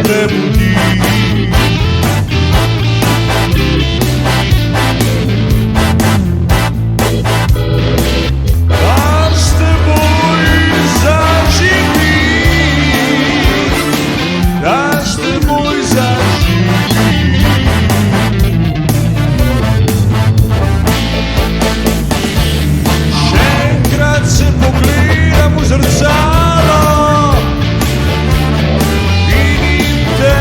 prebudi. A s teboj zaživi, da s teboj zaživi. Še enkrat se pogledam v zrcalo, vidim te,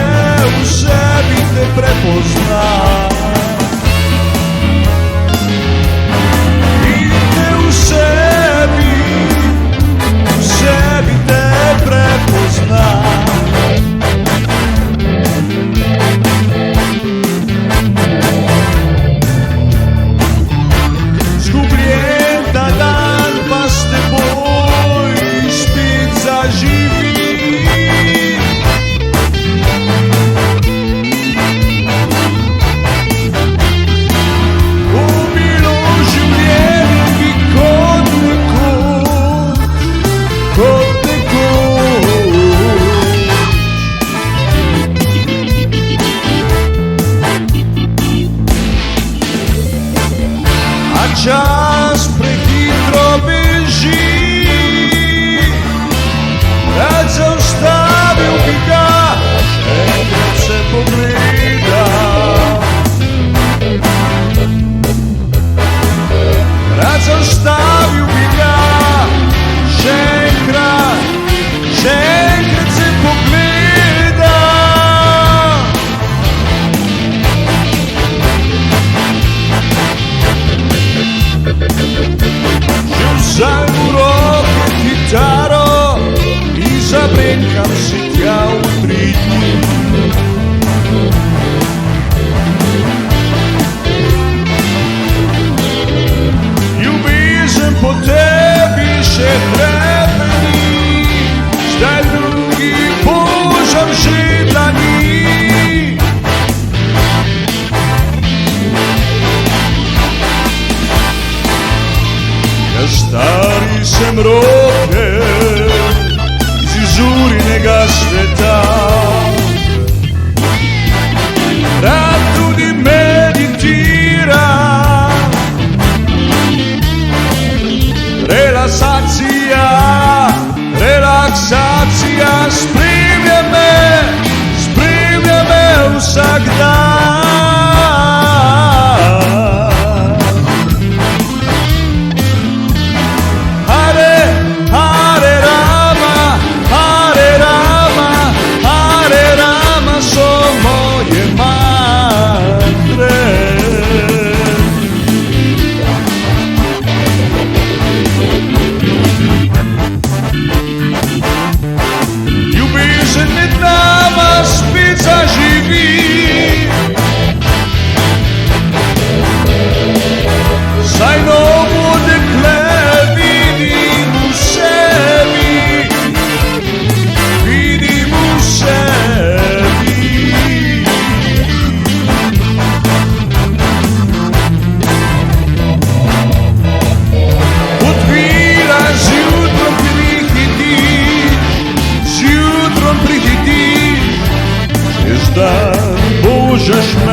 v sebi te prepoznam. Vidim te v sebi te prepoznam. Zgubljen ta dan, pa s teboj spet zaživi. Ubilo življenje mi kot nekoč, kot nekoč. A čas prehitro beži, rad zaustavil bi ga, še enkrat se pogledam. Rad zaustavil bi ga, še enkrat se pogledam. Že vzamem v roke kitaro in zabrenkam si tja v ritmu. Ljubezen po tebi še trepeni, zdaj drugi božam že dlani. Jaz stari sem roker iz izurjenega sveta, rad tudi meditiram. Relaksacija spremlja me vsak dan. Hare Rama, Hare Rama, Hare Rama so moje mantre. Ljubezen med nama spet zaživi, saj novo dekle vidim v sebi, vidim v sebi. Odvira zjutrom prihitiš, čez dan božaš me.